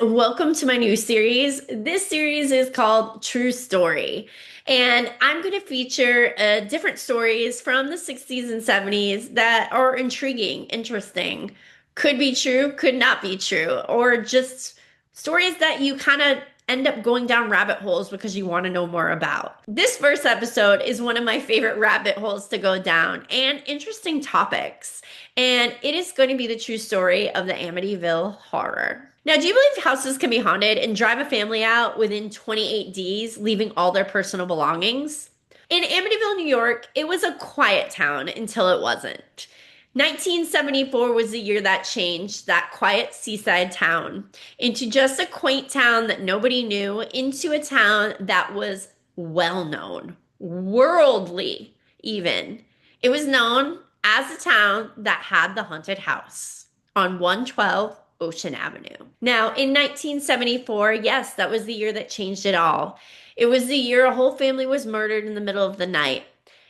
welcome to my new series. This series is called True Story, and I'm going to feature different stories from the 60s and 70s that are intriguing, interesting, could be true, could not be true, or just stories that you kind of end up going down rabbit holes because you want to know more about. This first episode is one of my favorite rabbit holes to go down and interesting topics, and it is going to be the true story of the Amityville Horror. Now, do you believe houses can be haunted and drive a family out within 28 days, leaving all their personal belongings? In Amityville, New York, it was a quiet town until it wasn't. 1974 was the year that changed that quiet seaside town into just a quaint town that nobody knew, into a town that was well known, worldly even. It was known as a town that had the haunted house on 112 Ocean Avenue. Now, in 1974, yes, that was the year that changed it all. It was the year a whole family was murdered in the middle of the night,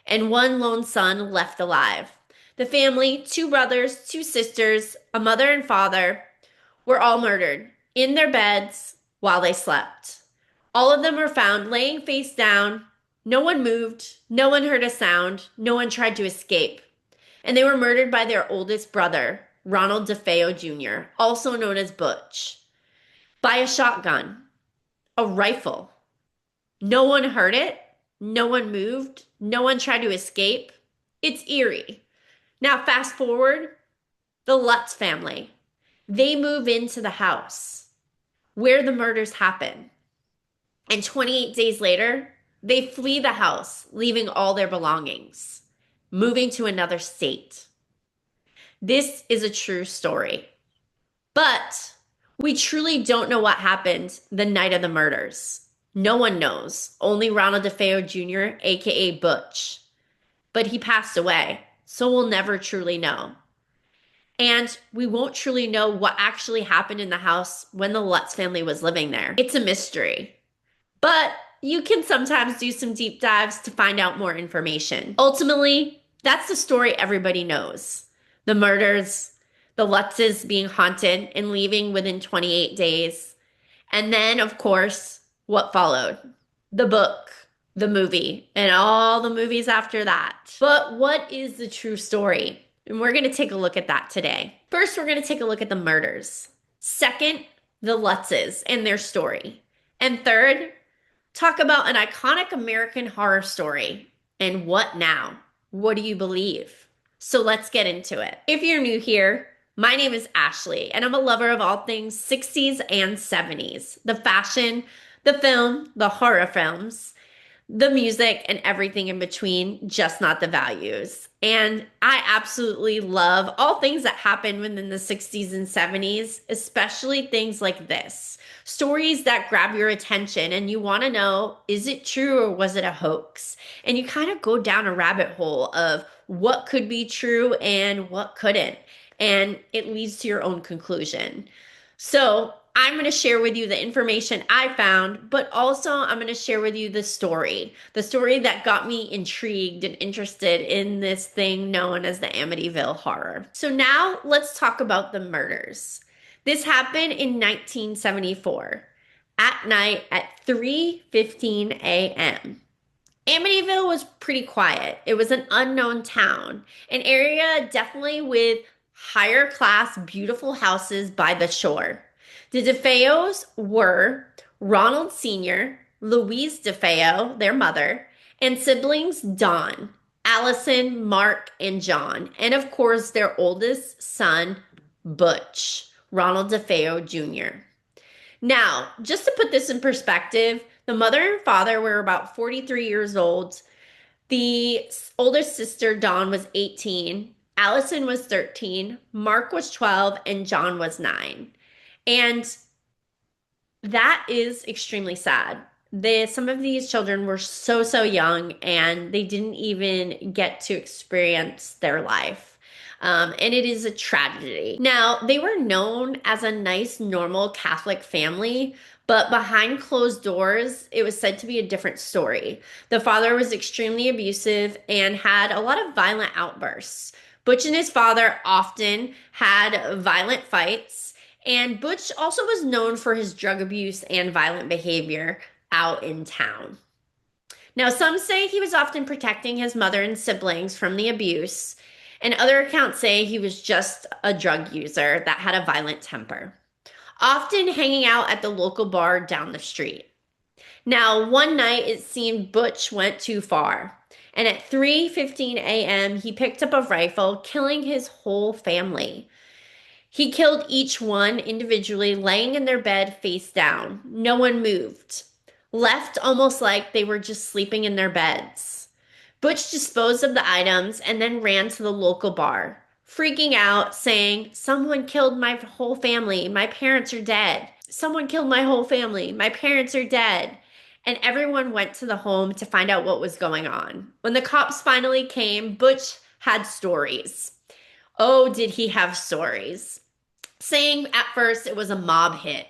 and one lone son left alive. The family, two brothers, two sisters, a mother and father, were all murdered in their beds while they slept. All of them were found laying face down. No one moved. No one heard a sound. No one tried to escape. And they were murdered by their oldest brother, Ronald Defeo Jr., also known as Butch, by a shotgun, a rifle. No one heard it. No one moved. No one tried to escape. It's eerie. Now, fast forward, the Lutz family. They move into the house where the murders happen. And 28 days later, they flee the house, leaving all their belongings, moving to another state. This is a true story. But we truly don't know what happened the night of the murders. No one knows. Only Ronald DeFeo Jr., aka Butch. But he passed away, so we'll never truly know. And we won't truly know what actually happened in the house when the Lutz family was living there. It's a mystery. But you can sometimes do some deep dives to find out more information. Ultimately, that's the story everybody knows. The murders, the Lutzes being haunted and leaving within 28 days. And then, of course, what followed? The book, the movie, and all the movies after that. But what is the true story? And we're going to take a look at that today. First, we're going to take a look at the murders. Second, the Lutzes and their story. And third, talk about an iconic American horror story. And what now? What do you believe? So let's get into it. If you're new here, my name is Ashley, and I'm a lover of all things 60s and 70s. The fashion, the film, the horror films, the music, and everything in between, just not the values. And I absolutely love all things that happen within the 60s and 70s, especially things like this. Stories that grab your attention and you want to know, is it true or was it a hoax? And you kind of go down a rabbit hole of what could be true and what couldn't. And it leads to your own conclusion. So I'm going to share with you the information I found, but also I'm going to share with you the story that got me intrigued and interested in this thing known as the Amityville Horror. So now let's talk about the murders. This happened in 1974 at night at 3:15 a.m. Amityville was pretty quiet. It was an unknown town, an area definitely with higher class, beautiful houses by the shore. The DeFeos were Ronald Sr., Louise DeFeo, their mother, and siblings Don, Allison, Mark, and John, and of course their oldest son, Butch, Ronald DeFeo Jr. Now, just to put this in perspective, the mother and father were about 43 years old. The older sister, Dawn, was 18. Allison was 13. Mark was 12. And John was 9. And that is extremely sad. Some of these children were so young and they didn't even get to experience their life. And it is a tragedy. Now, they were known as a nice, normal Catholic family, but behind closed doors, it was said to be a different story. The father was extremely abusive and had a lot of violent outbursts. Butch and his father often had violent fights, And Butch also was known for his drug abuse and violent behavior out in town. Now, some say he was often protecting his mother and siblings from the abuse, and other accounts say he was just a drug user that had a violent temper, often hanging out at the local bar down the street. Now, one night it seemed Butch went too far, and at 3:15 a.m. he picked up a rifle, killing his whole family. He killed each one individually, laying in their bed face down. No one moved, left almost like they were just sleeping in their beds. Butch disposed of the items and then ran to the local bar, freaking out, saying, "Someone killed my whole family. My parents are dead. Someone killed my whole family. My parents are dead." And everyone went to the home to find out what was going on. When the cops finally came, Butch had stories. Oh, did he have stories? Saying at first it was a mob hit,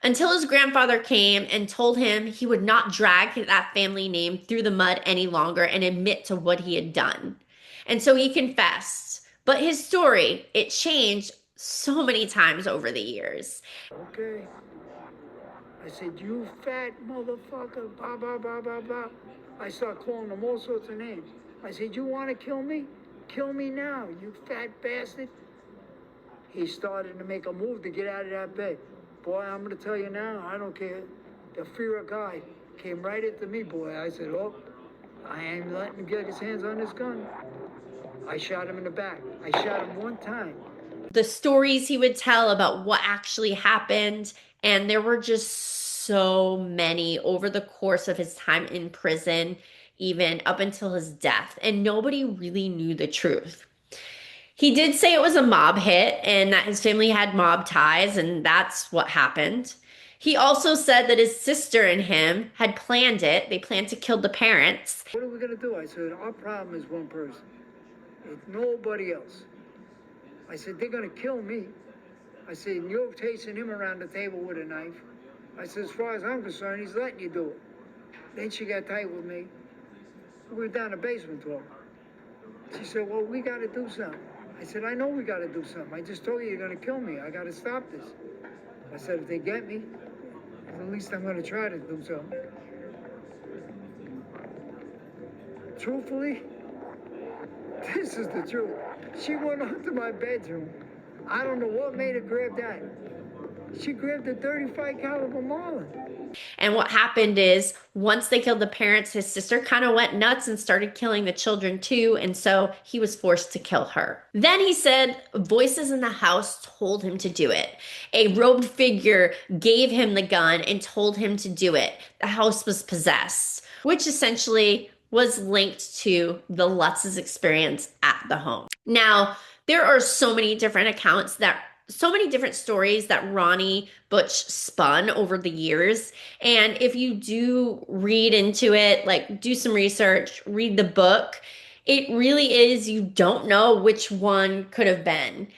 until his grandfather came and told him he would not drag that family name through the mud any longer and admit to what he had done. And so he confessed. But his story, it changed so many times over the years. Okay. I said, "You fat motherfucker, blah, blah, blah, blah, blah." I start calling him all sorts of names. I said, "You want to kill me? Kill me now, you fat bastard." He started to make a move to get out of that bed. Boy, I'm going to tell you now, I don't care. The fear of God came right into me, boy. I said, "Oh, I ain't letting him get his hands on this gun." I shot him in the back. I shot him one time. The stories he would tell about what actually happened, and there were just so many over the course of his time in prison, even up until his death, and nobody really knew the truth. He did say it was a mob hit and that his family had mob ties, and that's what happened. He also said that his sister and him had planned it. They planned to kill the parents. What are we going to do? I said, "Our problem is one person. It's nobody else." I said, "They're going to kill me." I said, "And you're chasing him around the table with a knife." I said, "As far as I'm concerned, he's letting you do it." Then she got tight with me. We were down the basement talking. She said, "Well, we got to do something." I said, "I know we got to do something. I just told you you're going to kill me. I got to stop this." I said, "If they get me, at least I'm going to try to do something." Truthfully, this is the truth. She went up to my bedroom. I don't know what made her grab that. She grabbed a 35 caliber Marlin. And what happened is once they killed the parents, his sister kind of went nuts and started killing the children too. And so he was forced to kill her. Then he said voices in the house told him to do it. A robed figure gave him the gun and told him to do it. The house was possessed, which essentially was linked to the Lutz's experience at the home. Now, there are so many different accounts so many different stories that Ronnie Butch spun over the years. And if you do read into it, like do some research, read the book, it really is, you don't know which one could have been.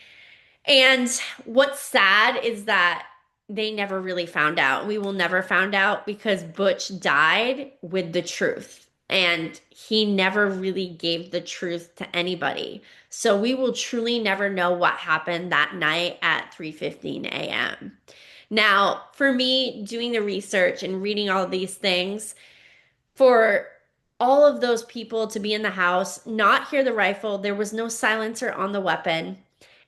And what's sad is that they never really found out. We will never find out because Butch died with the truth. And he never really gave the truth to anybody. So we will truly never know what happened that night at 3:15 a.m. Now, for me, doing the research and reading all these things, for all of those people to be in the house, not hear the rifle, there was no silencer on the weapon,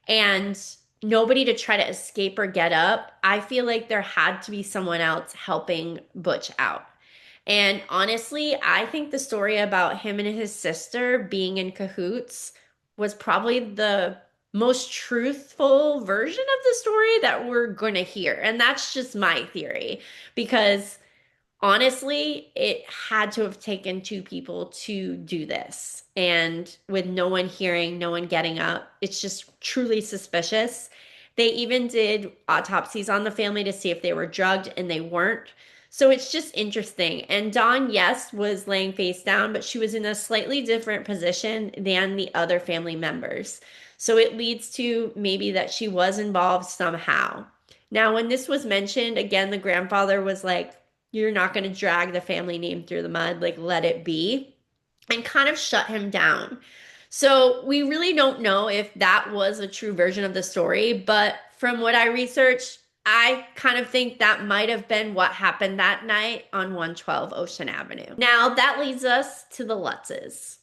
and nobody to try to escape or get up, I feel like there had to be someone else helping Butch out. And honestly, I think the story about him and his sister being in cahoots was probably the most truthful version of the story that we're going to hear. And that's just my theory because honestly, it had to have taken two people to do this. And with no one hearing, no one getting up, it's just truly suspicious. They even did autopsies on the family to see if they were drugged, and they weren't. So it's just interesting. And Dawn, yes, was laying face down, but she was in a slightly different position than the other family members. So it leads to maybe that she was involved somehow. Now, when this was mentioned, again, the grandfather was like, "You're not going to drag the family name through the mud, like let it be," and kind of shut him down. So we really don't know if that was a true version of the story, but from what I researched, I kind of think that might have been what happened that night on 112 Ocean Avenue. Now, that leads us to the Lutzes.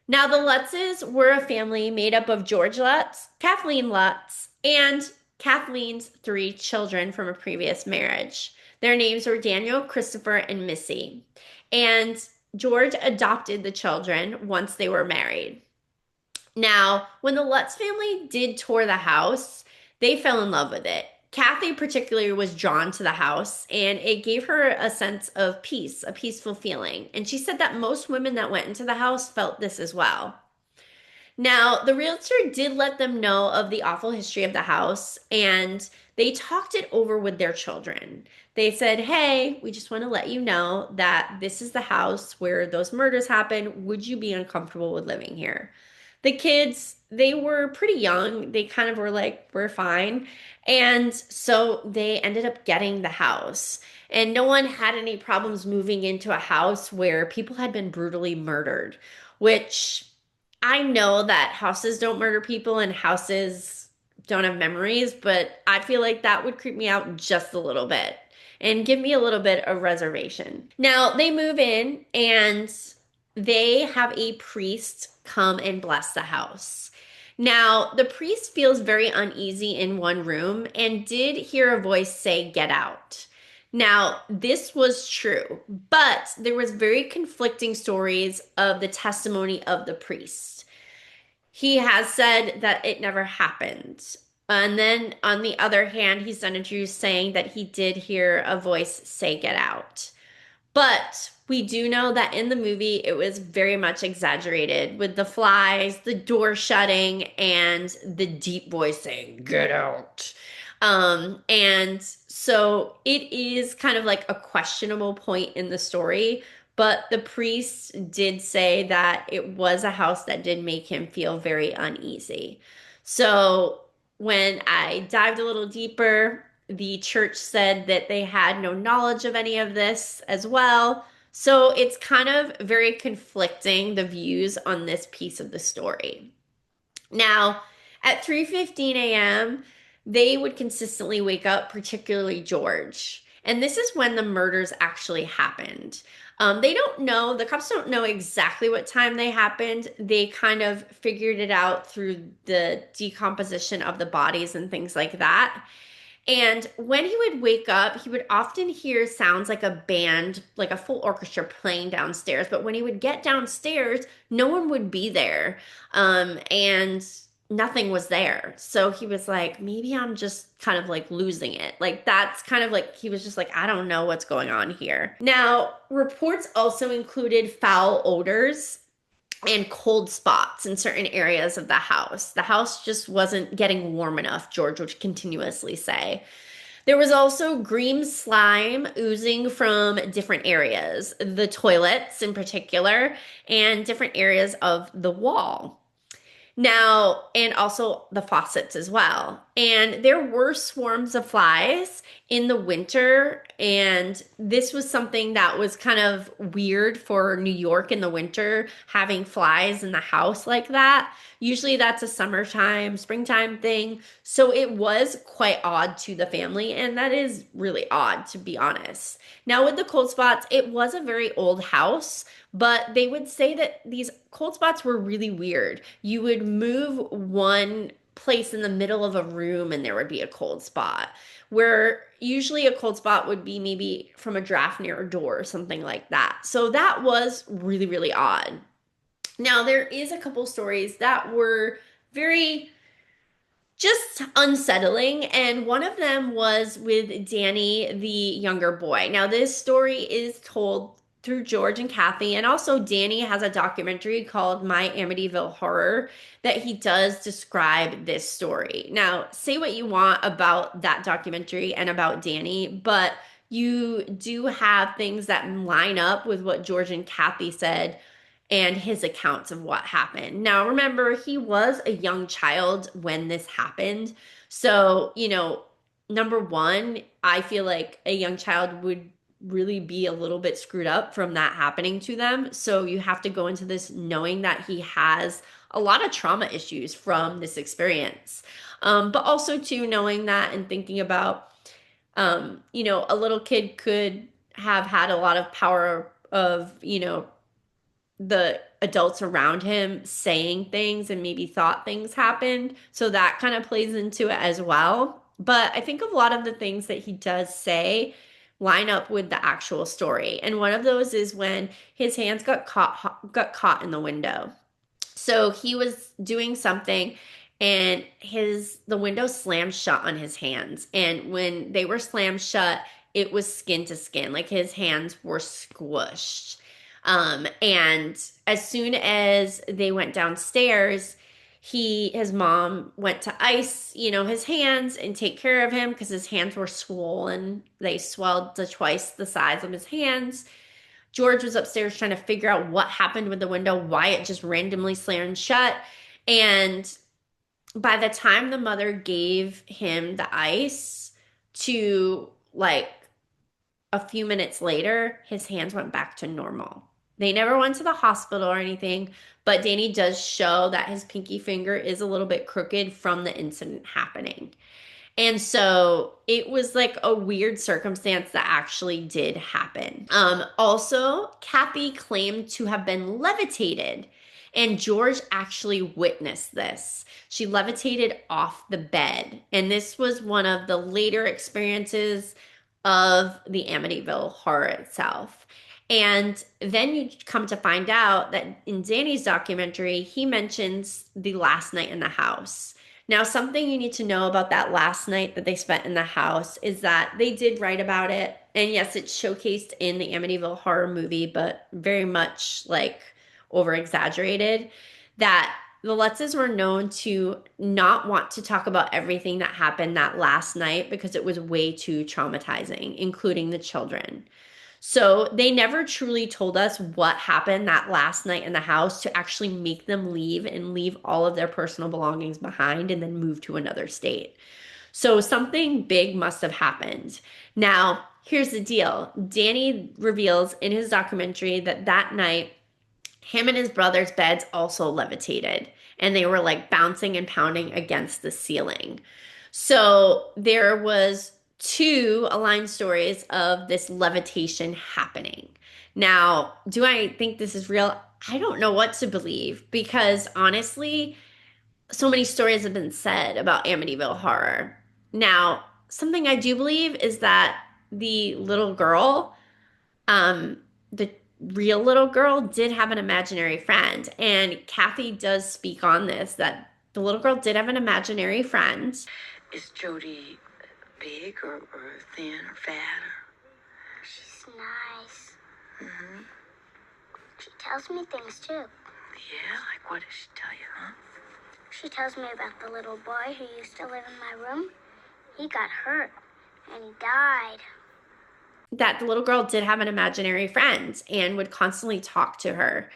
Now, the Lutzes were a family made up of George Lutz, Kathleen Lutz, and Kathleen's three children from a previous marriage. Their names were Daniel, Christopher, and Missy. And George adopted the children once they were married. Now, when the Lutz family did tour the house, they fell in love with it. Kathy particularly was drawn to the house, and it gave her a sense of peace, a peaceful feeling. And she said that most women that went into the house felt this as well. Now, the realtor did let them know of the awful history of the house, and they talked it over with their children. They said, "Hey, we just want to let you know that this is the house where those murders happened. Would you be uncomfortable with living here?" The kids, they were pretty young. They kind of were like, "We're fine." And so they ended up getting the house. And no one had any problems moving into a house where people had been brutally murdered, which I know that houses don't murder people and houses don't have memories, but I feel like that would creep me out just a little bit and give me a little bit of reservation. Now, they move in and they have a priest come and bless the house. Now, the priest feels very uneasy in one room and did hear a voice say, "Get out." Now, this was true, but there was very conflicting stories of the testimony of the priest. He has said that it never happened. And then on the other hand, he's done interviews saying that he did hear a voice say, "Get out." But we do know that in the movie, it was very much exaggerated with the flies, the door shutting, and the deep voice saying, "Get out." And so it is kind of like a questionable point in the story, but the priest did say that it was a house that did make him feel very uneasy. So when I dived a little deeper, the church said that they had no knowledge of any of this as well. So it's kind of very conflicting, the views on this piece of the story. Now, at 3:15 a.m., they would consistently wake up, particularly George. And this is when the murders actually happened. They don't know, the cops don't know exactly what time they happened. They kind of figured it out through the decomposition of the bodies and things like that. And when he would wake up, he would often hear sounds like a band, like a full orchestra playing downstairs. But when he would get downstairs, no one would be there. And nothing was there. So he was like, maybe I'm just kind of like losing it. Like that's kind of like, he was just like, I don't know what's going on here. Now, reports also included foul odors and cold spots in certain areas of the house. The house just wasn't getting warm enough, George would continuously say. There was also green slime oozing from different areas, the toilets in particular, and different areas of the wall. Now, and also the faucets as well. And there were swarms of flies in the winter, and this was something that was kind of weird for New York in the winter, having flies in the house like that. Usually that's a summertime, springtime thing. So it was quite odd to the family, and that is really odd, to be honest. Now, with the cold spots, it was a very old house, but they would say that these cold spots were really weird. You would move one place in the middle of a room and there would be a cold spot, where usually a cold spot would be maybe from a draft near a door or something like that. So that was really, really odd. Now, there is a couple stories that were very just unsettling, and one of them was with Danny, the younger boy. Now, this story is told through George and Kathy, and also Danny has a documentary called My Amityville Horror that he does describe this story. Now, say what you want about that documentary and about Danny, but you do have things that line up with what George and Kathy said and his accounts of what happened. Now, remember, he was a young child when this happened. So, number one, I feel like a young child would really be a little bit screwed up from that happening to them. So you have to go into this knowing that he has a lot of trauma issues from this experience. But also too knowing that and thinking about, a little kid could have had a lot of power of, the adults around him saying things and maybe thought things happened. So that kind of plays into it as well. But I think a lot of the things that he does say line up with the actual story. And one of those is when his hands got caught in the window. So he was doing something and his the window slammed shut on his hands. And when they were slammed shut, it was skin to skin, like his hands were squished. And as soon as they went downstairs, his mom went to ice, his hands and take care of him because his hands were swollen. They swelled to twice the size of his hands. George was upstairs trying to figure out what happened with the window, why it just randomly slammed shut. And by the time the mother gave him the ice to like a few minutes later, his hands went back to normal. They never went to the hospital or anything, but Danny does show that his pinky finger is a little bit crooked from the incident happening. And so it was like a weird circumstance that actually did happen. Also, Kathy claimed to have been levitated, and George actually witnessed this. She levitated off the bed, and this was one of the later experiences of the Amityville horror itself. And then you come to find out that in Danny's documentary, he mentions the last night in the house. Now, something you need to know about that last night that they spent in the house is that they did write about it. And yes, it's showcased in the Amityville horror movie, but very much like over exaggerated. That the Lutzes were known to not want to talk about everything that happened that last night because it was way too traumatizing, including the children. So they never truly told us what happened that last night in the house to actually make them leave and leave all of their personal belongings behind and then move to another state. So something big must have happened. Now, here's the deal. Danny reveals in his documentary that that night, him and his brother's beds also levitated and they were like bouncing and pounding against the ceiling. So there was two aligned stories of this levitation happening. Now, do I think this is real? I don't know what to believe because honestly, so many stories have been said about Amityville Horror. Now, something I do believe is that the little girl, the real little girl, did have an imaginary friend. And Kathy does speak on this that the little girl did have an imaginary friend. Is Jody big or thin or fat? She's nice. Mm-hmm. She tells me things too. Yeah, like what does she tell you, huh? She tells me about the little boy who used to live in my room. He got hurt and he died. That the little girl did have an imaginary friend and would constantly talk to her.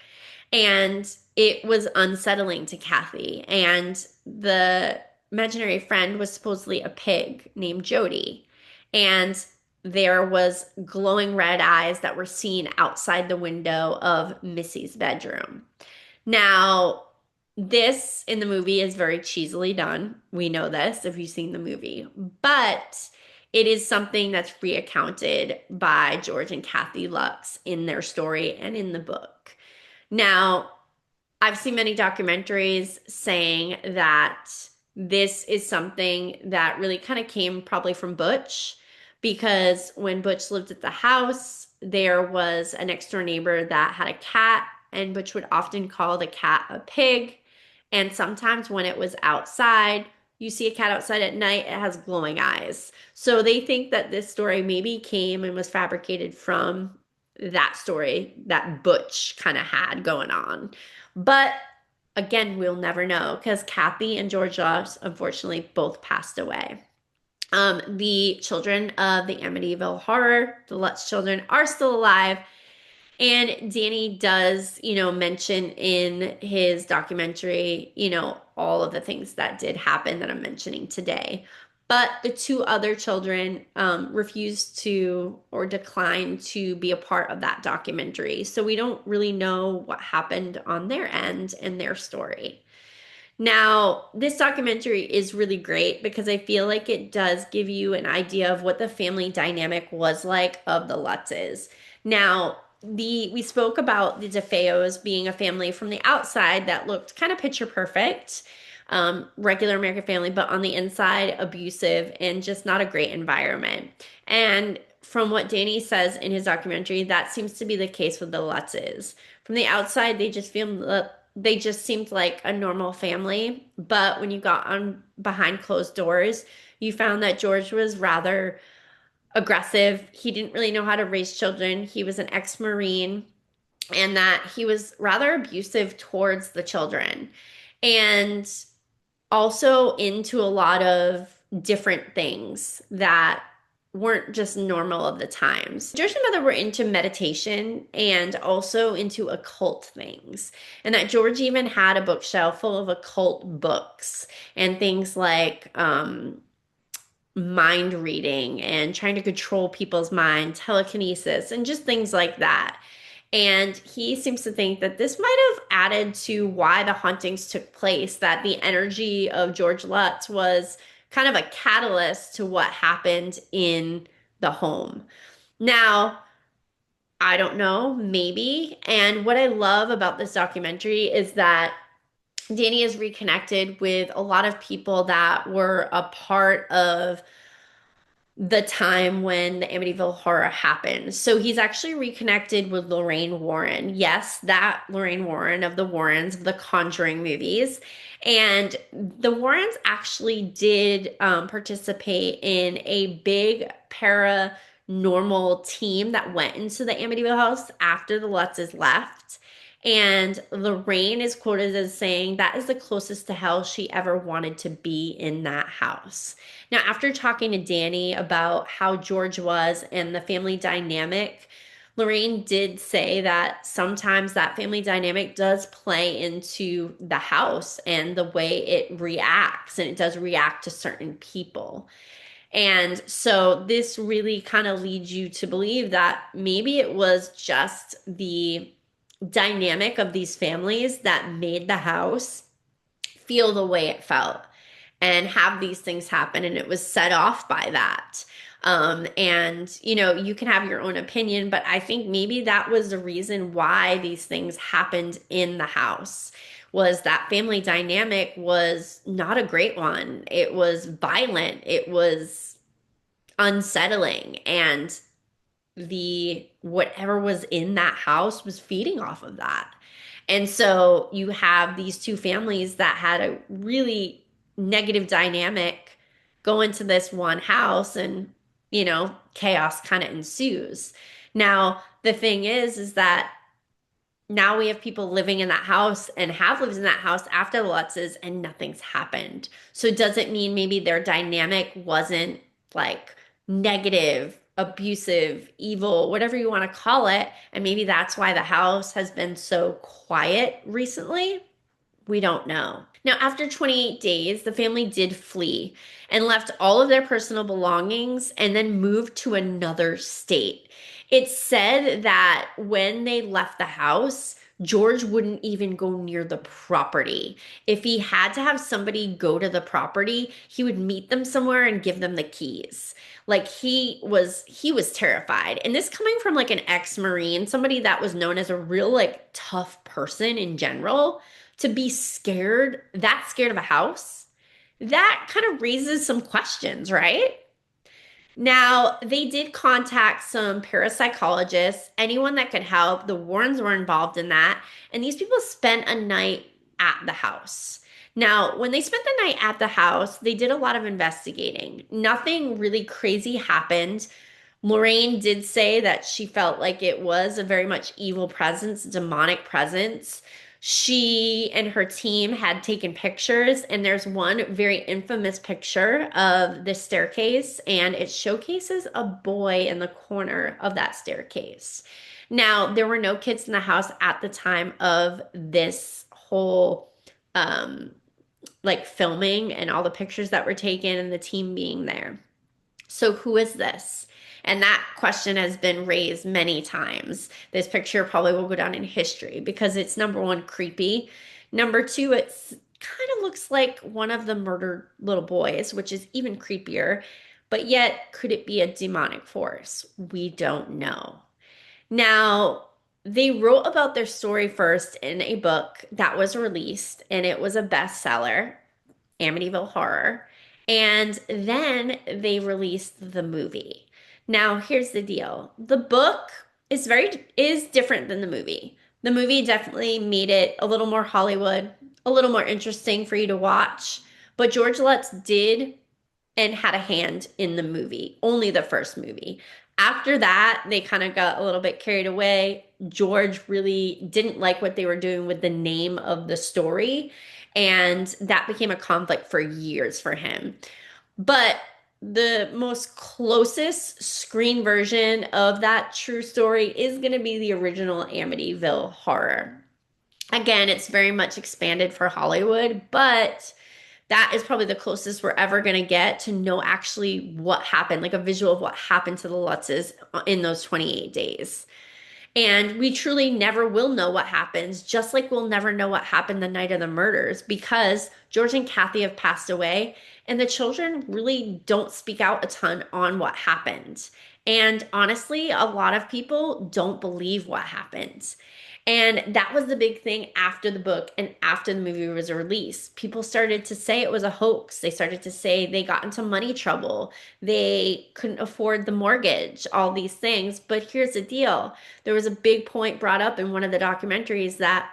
And it was unsettling to Kathy. And the imaginary friend was supposedly a pig named Jody. And there was glowing red eyes that were seen outside the window of Missy's bedroom. Now, this in the movie is very cheesily done. We know this if you've seen the movie. But it is something that's recounted by George and Kathy Lutz in their story and in the book. Now, I've seen many documentaries saying that this is something that really kind of came probably from Butch, because when Butch lived at the house, there was a next door neighbor that had a cat, and Butch would often call the cat a pig. And sometimes when it was outside, you see a cat outside at night, it has glowing eyes. So they think that this story maybe came and was fabricated from that story that Butch kind of had going on. But again, we'll never know because Kathy and George Loss unfortunately both passed away. The children of the Amityville Horror, the Lutz children, are still alive. And Danny does, mention in his documentary, all of the things that did happen that I'm mentioning today. but the two other children refused to or declined to be a part of that documentary. So we don't really know what happened on their end and their story. Now, this documentary is really great because I feel like it does give you an idea of what the family dynamic was like of the Lutzes. Now, we spoke about the DeFeos being a family from the outside that looked kind of picture perfect, regular American family, but on the inside, abusive and just not a great environment. And from what Danny says in his documentary, that seems to be the case with the Lutzes. From the outside, they just seemed like a normal family, but when you got on behind closed doors, you found that George was rather aggressive. He didn't really know how to raise children. He was an ex-Marine, and that he was rather abusive towards the children and also into a lot of different things that weren't just normal of the times. George and Mother were into meditation and also into occult things. And that George even had a bookshelf full of occult books and things like mind reading and trying to control people's minds, telekinesis, and just things like that. And he seems to think that this might have added to why the hauntings took place, that the energy of George Lutz was kind of a catalyst to what happened in the home. Now, I don't know, maybe. And what I love about this documentary is that Danny is reconnected with a lot of people that were a part of the time when the Amityville Horror happened. So he's actually reconnected with Lorraine Warren. Yes, that Lorraine Warren of the Warrens of the Conjuring movies. And the Warrens actually did participate in a big paranormal team that went into the Amityville house after the Lutzes left. And Lorraine is quoted as saying that is the closest to hell she ever wanted to be in that house. Now, after talking to Danny about how George was and the family dynamic, Lorraine did say that sometimes that family dynamic does play into the house and the way it reacts, and it does react to certain people. And so this really kind of leads you to believe that maybe it was just the dynamic of these families that made the house feel the way it felt and have these things happen. And it was set off by that. And, you can have your own opinion, but I think maybe that was the reason why these things happened in the house was that family dynamic was not a great one. It was violent. It was unsettling. And the whatever was in that house was feeding off of that. And so you have these two families that had a really negative dynamic go into this one house and, chaos kind of ensues. Now, the thing is that now we have people living in that house and have lived in that house after the Lutzes and nothing's happened. So does it mean maybe their dynamic wasn't like negative, abusive, evil, whatever you want to call it? And maybe that's why the house has been so quiet recently. We don't know. Now, after 28 days, the family did flee and left all of their personal belongings and then moved to another state. It's said that when they left the house, George wouldn't even go near the property. If he had to have somebody go to the property, he would meet them somewhere and give them the keys. Like he was terrified. And this coming from like an ex-Marine, somebody that was known as a real like tough person in general, to be that scared of a house, that kind of raises some questions, right? Now, they did contact some parapsychologists, anyone that could help. The Warrens were involved in that. And these people spent a night at the house. Now, when they spent the night at the house, they did a lot of investigating. Nothing really crazy happened. Lorraine did say that she felt like it was a very much evil presence, demonic presence. She and her team had taken pictures, and there's one very infamous picture of the staircase, and it showcases a boy in the corner of that staircase. Now, there were no kids in the house at the time of this whole like filming and all the pictures that were taken and the team being there. So who is this? And that question has been raised many times. This picture probably will go down in history because it's number one, creepy. Number two, it's kind of looks like one of the murdered little boys, which is even creepier. But yet, could it be a demonic force? We don't know. Now, they wrote about their story first in a book that was released, and it was a bestseller. Amityville Horror. And then they released the movie. Now, here's the deal. The book is different than the movie. The movie definitely made it a little more Hollywood, a little more interesting for you to watch. But George Lutz did and had a hand in the movie, only the first movie. After that, they kind of got a little bit carried away. George really didn't like what they were doing with the name of the story, and that became a conflict for years for him. But the most closest screen version of that true story is going to be the original Amityville Horror. Again, it's very much expanded for Hollywood, but that is probably the closest we're ever going to get to know actually what happened, like a visual of what happened to the Lutzes in those 28 days. And we truly never will know what happens, just like we'll never know what happened the night of the murders because George and Kathy have passed away, and the children really don't speak out a ton on what happened. And honestly, a lot of people don't believe what happened. And that was the big thing after the book and after the movie was released. People started to say it was a hoax. They started to say they got into money trouble. They couldn't afford the mortgage, all these things. But here's the deal. There was a big point brought up in one of the documentaries that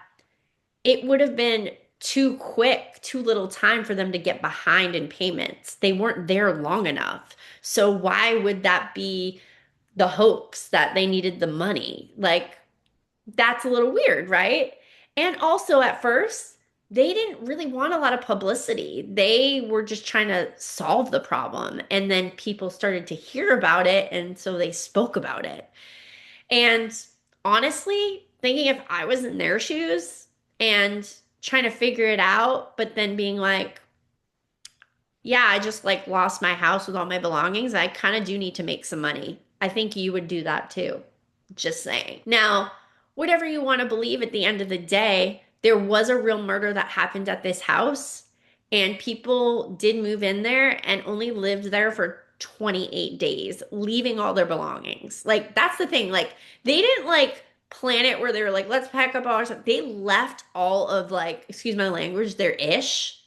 it would have been too quick, too little time for them to get behind in payments. They weren't there long enough. So why would that be the hoax that they needed the money? Like, that's a little weird, right? And also, at first, they didn't really want a lot of publicity. They were just trying to solve the problem. And then people started to hear about it. And so they spoke about it. And honestly, thinking if I was in their shoes and trying to figure it out, but then being like, yeah, I just like lost my house with all my belongings. I kind of do need to make some money. I think you would do that too. Just saying. Now, whatever you want to believe at the end of the day, there was a real murder that happened at this house, and people did move in there and only lived there for 28 days, leaving all their belongings. Like, that's the thing. Like, they didn't like plan it where they were like, let's pack up all our stuff. They left all of like, excuse my language, their ish,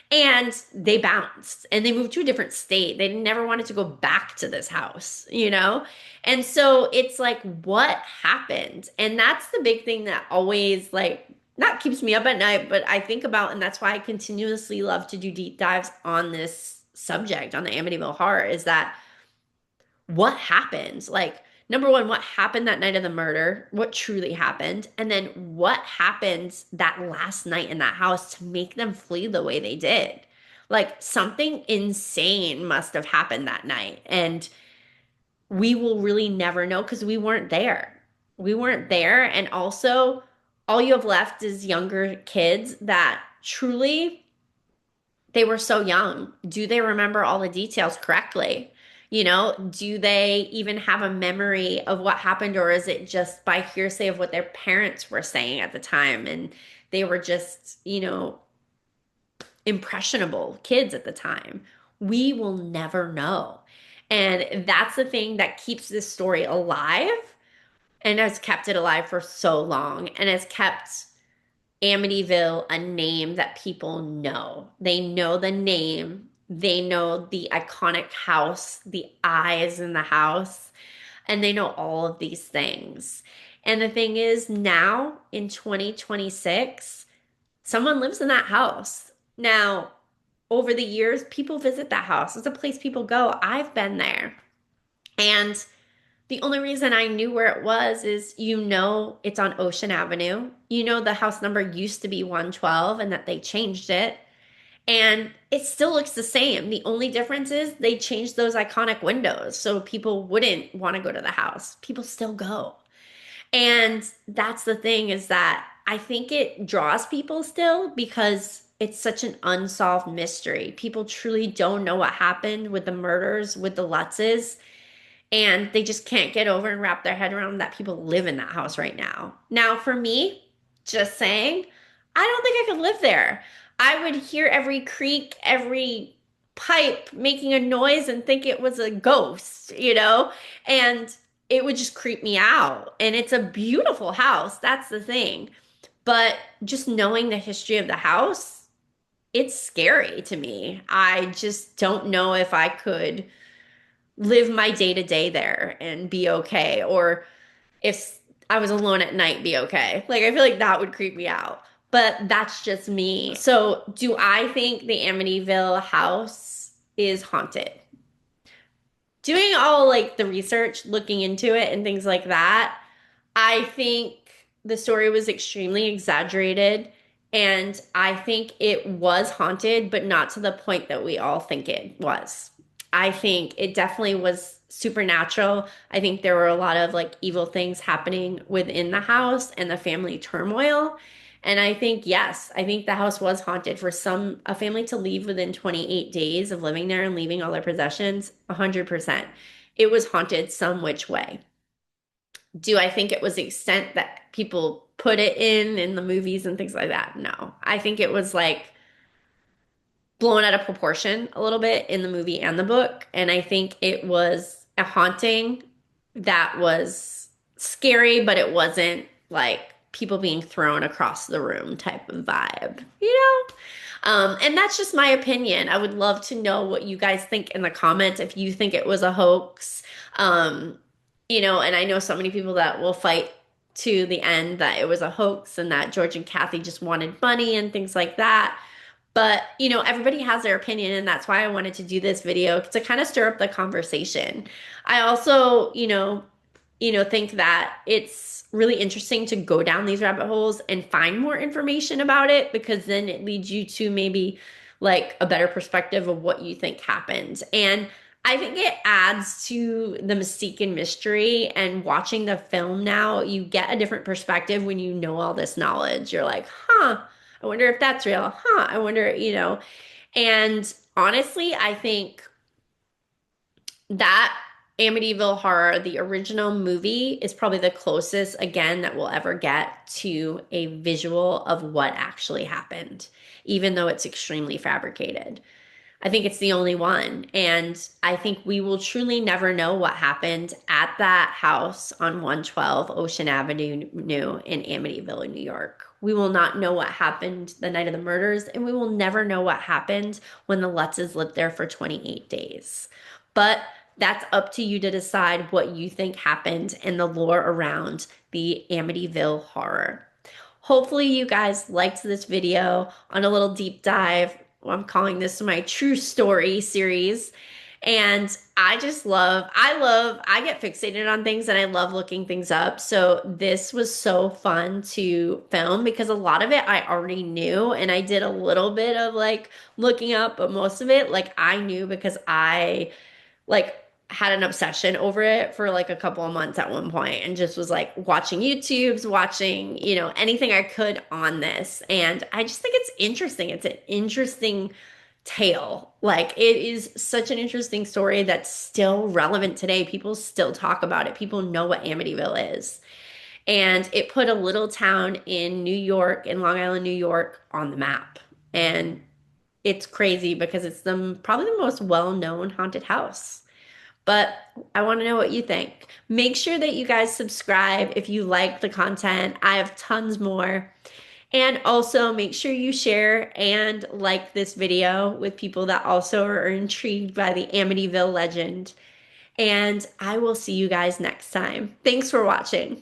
and they bounced and they moved to a different state. They never wanted to go back to this house, you know? And so it's like, what happened? And that's the big thing that always like not keeps me up at night, but I think about, and that's why I continuously love to do deep dives on this subject, on the Amityville Horror, is that what happened? Like, number one, what happened that night of the murder? What truly happened? And then what happened that last night in that house to make them flee the way they did? Like, something insane must have happened that night. And we will really never know because we weren't there. We weren't there. And also, all you have left is younger kids that truly, they were so young. Do they remember all the details correctly? You know, do they even have a memory of what happened, or is it just by hearsay of what their parents were saying at the time? And they were just, you know, impressionable kids at the time. We will never know. And that's the thing that keeps this story alive and has kept it alive for so long and has kept Amityville a name that people know. They know the name, they know the iconic house, the eyes in the house, and they know all of these things. And the thing is, now in 2026, someone lives in that house. Now, over the years, people visit that house. It's a place people go. I've been there. And the only reason I knew where it was is, you know, it's on Ocean Avenue. You know, the house number used to be 112 and that they changed it. And it still looks the same. The only difference is they changed those iconic windows so people wouldn't want to go to the house. People still go. And that's the thing, is that I think it draws people still because it's such an unsolved mystery. People truly don't know what happened with the murders with the Lutzes, and they just can't get over and wrap their head around that people live in that house right now. Now, for me, just saying, I don't think I could live there. I would hear every creak, every pipe making a noise and think it was a ghost, and it would just creep me out. And it's a beautiful house, that's the thing. But just knowing the history of the house, it's scary to me. I just don't know if I could live my day to day there and be okay, or if I was alone at night, be okay. Like, I feel like that would creep me out. But that's just me. So, do I think the Amityville house is haunted? Doing all like the research, looking into it and things like that, I think the story was extremely exaggerated. And I think it was haunted, but not to the point that we all think it was. I think it definitely was supernatural. I think there were a lot of like evil things happening within the house and the family turmoil. And I think, yes, I think the house was haunted for a family to leave within 28 days of living there and leaving all their possessions, 100%. It was haunted some which way. Do I think it was the extent that people put it in the movies and things like that? No. I think it was like blown out of proportion a little bit in the movie and the book. And I think it was a haunting that was scary, but it wasn't like people being thrown across the room type of vibe, you know? And that's just my opinion. I would love to know what you guys think in the comments if you think it was a hoax. Um, and I know so many people that will fight to the end that it was a hoax and that George and Kathy just wanted money and things like that. But, everybody has their opinion, and that's why I wanted to do this video to kind of stir up the conversation. I also, think that it's really interesting to go down these rabbit holes and find more information about it, because then it leads you to maybe like a better perspective of what you think happened. And I think it adds to the mystique and mystery. And watching the film now, you get a different perspective when you know all this knowledge. You're like, huh, I wonder if that's real. Huh, I wonder, And honestly, I think that Amityville Horror, the original movie, is probably the closest, again, that we'll ever get to a visual of what actually happened, even though it's extremely fabricated. I think it's the only one. And I think we will truly never know what happened at that house on 112 Ocean Avenue in Amityville, New York. We will not know what happened the night of the murders, and we will never know what happened when the Lutzes lived there for 28 days. But that's up to you to decide what you think happened and the lore around the Amityville Horror. Hopefully you guys liked this video on a little deep dive. I'm calling this my true story series. And I get fixated on things and I love looking things up. So this was so fun to film because a lot of it I already knew, and I did a little bit of like looking up, but most of it like I knew because I like had an obsession over it for like a couple of months at one point and just was like watching YouTubes, watching, anything I could on this. And I just think it's interesting. It's an interesting tale. Like, it is such an interesting story that's still relevant today. People still talk about it. People know what Amityville is. And it put a little town in New York, in Long Island, New York, on the map. And it's crazy because it's probably the most well-known haunted house. But I want to know what you think. Make sure that you guys subscribe if you like the content. I have tons more. And also make sure you share and like this video with people that also are intrigued by the Amityville legend. And I will see you guys next time. Thanks for watching.